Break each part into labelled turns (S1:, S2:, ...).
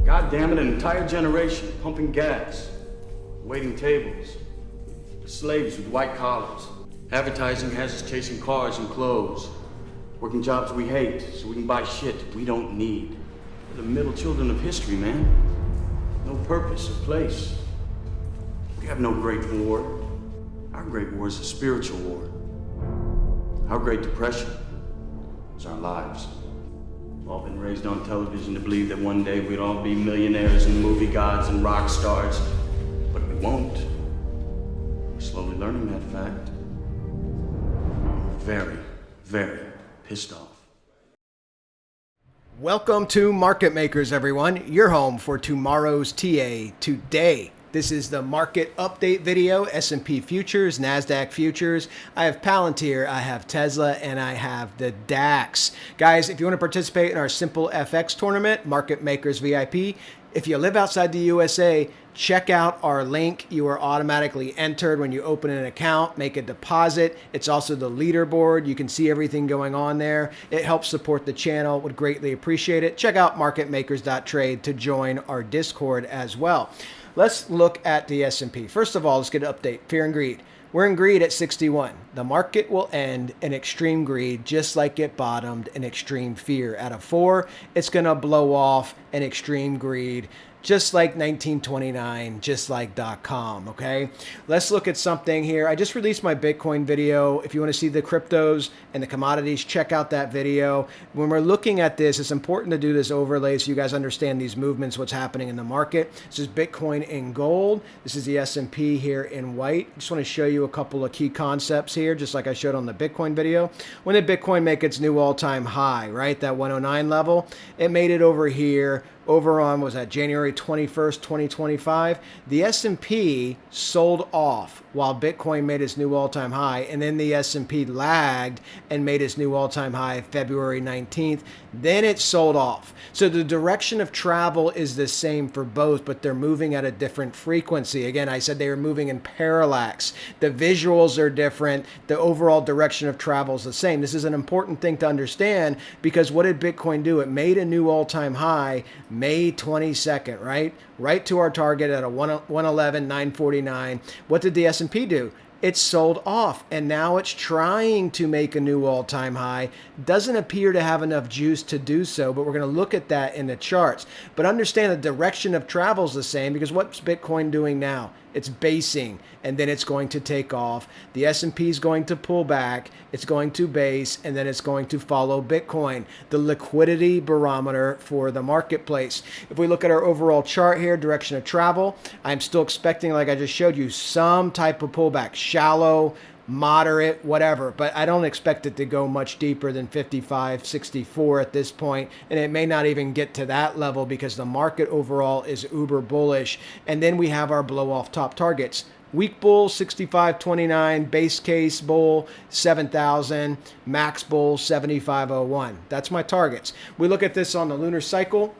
S1: God damn it, an entire generation pumping gas, waiting tables, slaves with white collars. Advertising has us chasing cars and clothes, working jobs we hate so we can buy shit we don't need. We're the middle children of history, man. No purpose or place. We have no great war. Our great war is a spiritual war. Our Great Depression is our lives. We've all been raised on television to believe that one day we'd all be millionaires and movie gods and rock stars, but we won't. We're slowly learning that fact. We're very, very pissed off.
S2: Welcome to Market Makers, everyone. Your home for tomorrow's TA today. This is the market update video, S&P futures, NASDAQ futures. I have PLTR, I have Tesla, and I have the DAX. Guys, if you want to participate in our SimpleFX tournament, Market Makers VIP, if you live outside the USA, check out our link. You are automatically entered when you open an account, make a deposit. It's also the leaderboard. You can see everything going on there. It helps support the channel. Would greatly appreciate it. Check out marketmakers.trade to join our Discord as well. Let's look at the S&P. First of all, let's get an update. Fear and greed. We're in greed at 61. The market will end in extreme greed, just like it bottomed in extreme fear. At a 4, it's going to blow off in extreme greed, just like 1929, just like .com, okay? Let's look at something here. I just released my Bitcoin video. If you want to see the cryptos and the commodities, check out that video. When we're looking at this, it's important to do this overlay so you guys understand these movements, what's happening in the market. This is Bitcoin in gold. This is the S&P here in white. I just want to show you a couple of key concepts here, just like I showed on the Bitcoin video. When did Bitcoin make its new all-time high, right? That 109 level. It made it over here. Over on, was that January 21st, 2025? The S&P sold off while Bitcoin made its new all-time high, and then the S&P lagged and made its new all-time high February 19th. Then it sold off. So the direction of travel is the same for both, but they're moving at a different frequency. Again, I said they were moving in parallax. The visuals are different. The overall direction of travel is the same. This is an important thing to understand because what did Bitcoin do? It made a new all-time high May 22nd, right? Right to our target at a 111,949. What did the S&P do? It sold off, and now it's trying to make a new all-time high. Doesn't appear to have enough juice to do so, but we're going to look at that in the charts. But understand the direction of travel is the same because what's Bitcoin doing now? It's basing, and then it's going to take off. The S&P is going to pull back. It's going to base, and then it's going to follow Bitcoin, the liquidity barometer for the marketplace. If we look at our overall chart here, direction of travel, I'm still expecting, like I just showed you, some type of pullback, shallow, moderate, whatever, but I don't expect it to go much deeper than 55, 64 at this point, and it may not even get to that level because the market overall is uber bullish. And then we have our blow off top targets. Weak bull 65.29, base case bull 7,000, max bull 75.01. That's my targets. We look at this on the lunar cycle.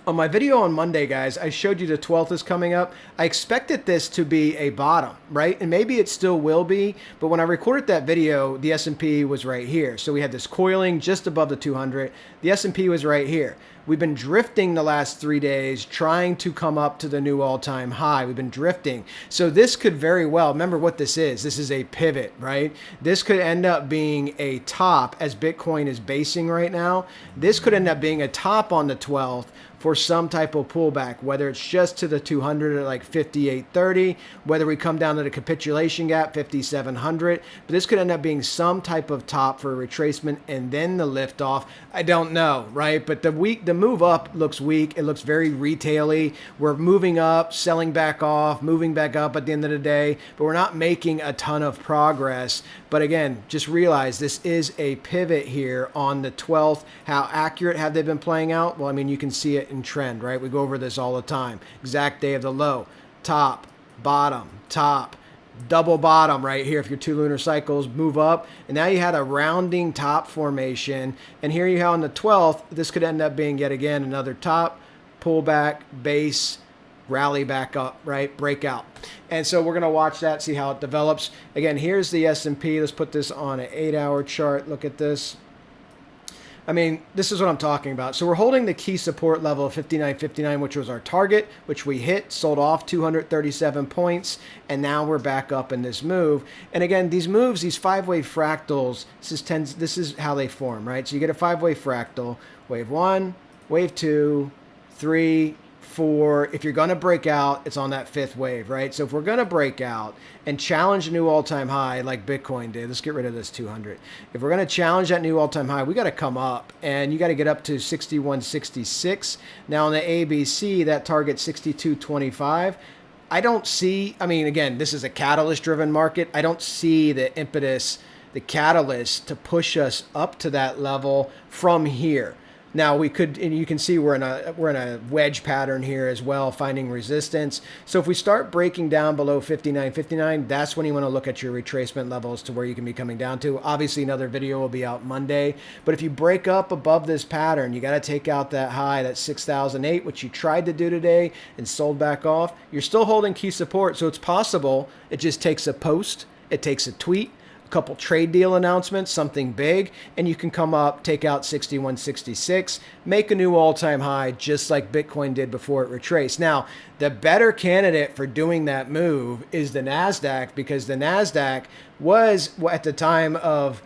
S2: On my video on Monday, guys, I showed you the 12th is coming up. I expected this to be a bottom, right? And maybe it still will be, but when I recorded that video, the S&P was right here. So we had this coiling just above the 200. The S&P was right here. We've been drifting the last 3 days, trying to come up to the new all-time high. We've been drifting. So this could very well, remember what this is. This is a pivot, right? This could end up being a top as Bitcoin is basing right now. This could end up being a top on the 12th for some type of pullback, whether it's just to the 200 at like 58.30, whether we come down to the capitulation gap, 5,700. But this could end up being some type of top for a retracement and then the lift off. I don't know, right? But the move up looks weak. It looks very retail-y. We're moving up, selling back off, moving back up at the end of the day, but we're not making a ton of progress. But again, just realize this is a pivot here on the 12th. How accurate have they been playing out? Well, I mean, you can see it in trend, right? We go over this all the time. Exact day of the low, top, bottom, top, double bottom right here. If your 2 lunar cycles move up, and now you had a rounding top formation, and here you have on the 12th, this could end up being yet again another top, pullback, base, rally back up, right? Breakout. And so we're going to watch that, see how it develops. Again, here's the S&P. Let's put this on an 8-hour chart. Look at this. I mean, this is what I'm talking about. So we're holding the key support level of 59.59, which was our target, which we hit, sold off 237 points, and now we're back up in this move. And again, these moves, these 5-wave fractals, this is how they form, right? So you get a 5-wave fractal, wave 1, wave 2, 3, 4. If you're going to break out, it's on that 5th wave, right? So if we're going to break out and challenge a new all-time high like Bitcoin did, let's get rid of this 200. If we're going to challenge that new all-time high, we got to come up, and you got to get up to 61.66. Now on the ABC, that target 62.25. I don't see, I mean, again, this is a catalyst-driven market. I don't see the impetus, the catalyst to push us up to that level from here. Now we could, and you can see we're in a wedge pattern here as well, finding resistance. So if we start breaking down below 59.59, that's when you want to look at your retracement levels to where you can be coming down to. Obviously, another video will be out Monday. But if you break up above this pattern, you got to take out that high, that 6,008, which you tried to do today and sold back off. You're still holding key support, so it's possible. It just takes a post, it takes a tweet, couple trade deal announcements, something big, and you can come up, take out 61.66, make a new all-time high, just like Bitcoin did before it retraced. Now, the better candidate for doing that move is the NASDAQ, because the NASDAQ was, at the time of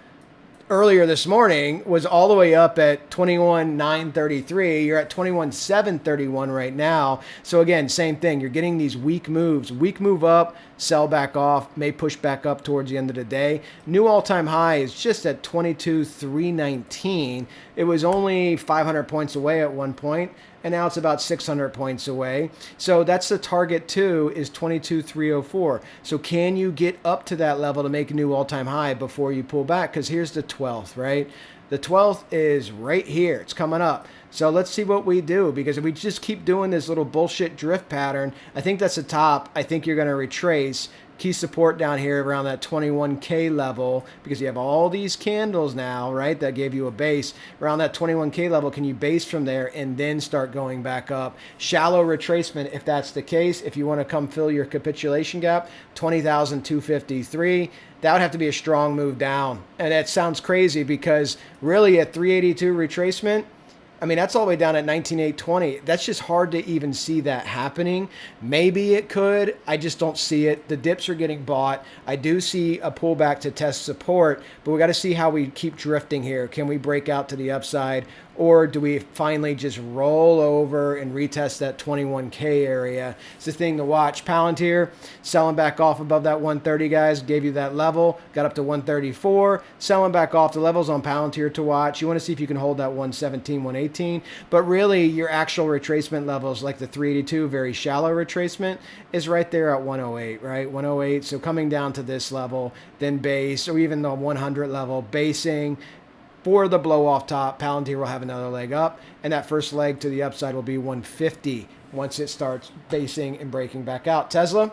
S2: earlier this morning, was all the way up at 21,933. You're at 21,731 right now. So again, same thing. You're getting these weak moves. Weak move up, sell back off, may push back up towards the end of the day. New all-time high is just at 22,319. It was only 500 points away at one point, and now it's about 600 points away. So that's the target too, is 22,304. So can you get up to that level to make a new all-time high before you pull back? Because here's the 12th, right? The 12th is right here. It's coming up. So let's see what we do, because if we just keep doing this little bullshit drift pattern, I think that's the top. I think you're going to retrace. Key support down here around that 21K level, because you have all these candles now, right, that gave you a base. Around that 21K level, can you base from there and then start going back up? Shallow retracement, if that's the case. If you want to come fill your capitulation gap, 20,253. That would have to be a strong move down. And that sounds crazy, because really at 382 retracement, I mean, that's all the way down at 19,820. That's just hard to even see that happening. Maybe it could. I just don't see it. The dips are getting bought. I do see a pullback to test support, but we got to see how we keep drifting here. Can we break out to the upside, or do we finally just roll over and retest that 21K area? It's the thing to watch. Palantir selling back off above that 130, guys. Gave you that level. Got up to 134. Selling back off. The levels on Palantir to watch. You want to see if you can hold that 117, 118. But really, your actual retracement levels, like the 382, very shallow retracement, is right there at 108, right? 108. So coming down to this level, then base, or even the 100 level, basing. For the blow off top, Palantir will have another leg up, and that first leg to the upside will be 150 once it starts basing and breaking back out. Tesla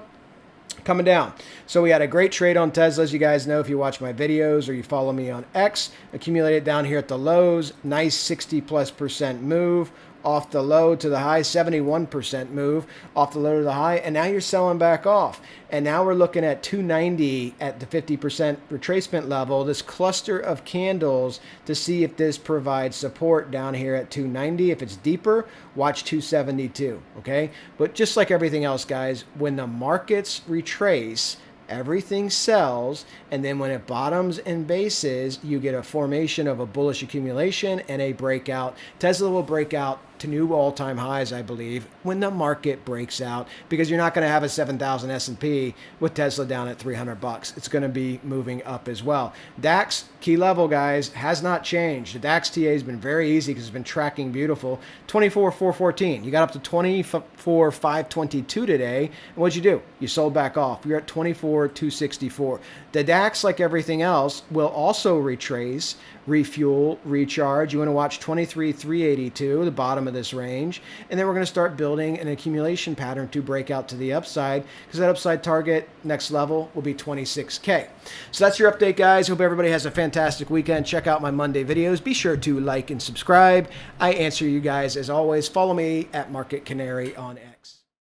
S2: coming down. So we had a great trade on Tesla, as you guys know if you watch my videos or you follow me on X. Accumulated down here at the lows, nice 60+% move. Off the low to the high, 71% move off the low to the high, and now you're selling back off. And now we're looking at 290 at the 50% retracement level, this cluster of candles, to see if this provides support down here at 290. If it's deeper, watch 272, okay? But just like everything else, guys, when the markets retrace, everything sells, and then when it bottoms and bases, you get a formation of a bullish accumulation and a breakout. Tesla will break out to new all-time highs, I believe, when the market breaks out, because you're not going to have a 7,000 S&P with Tesla down at 300 bucks. It's going to be moving up as well. DAX key level, guys, has not changed. The DAX TA has been very easy because it's been tracking beautiful. 24,414. You got up to 24,522 today. And what'd you do? You sold back off. You're at 24,264. The DAX, like everything else, will also retrace, refuel, recharge. You want to watch 23,382, the bottom of this range, and then we're going to start building an accumulation pattern to break out to the upside, because that upside target next level will be 26K. So that's your update, guys. Hope everybody has a fantastic weekend. Check out my Monday videos. Be sure to like and subscribe. I answer you guys as always. Follow me at Market Canary on X.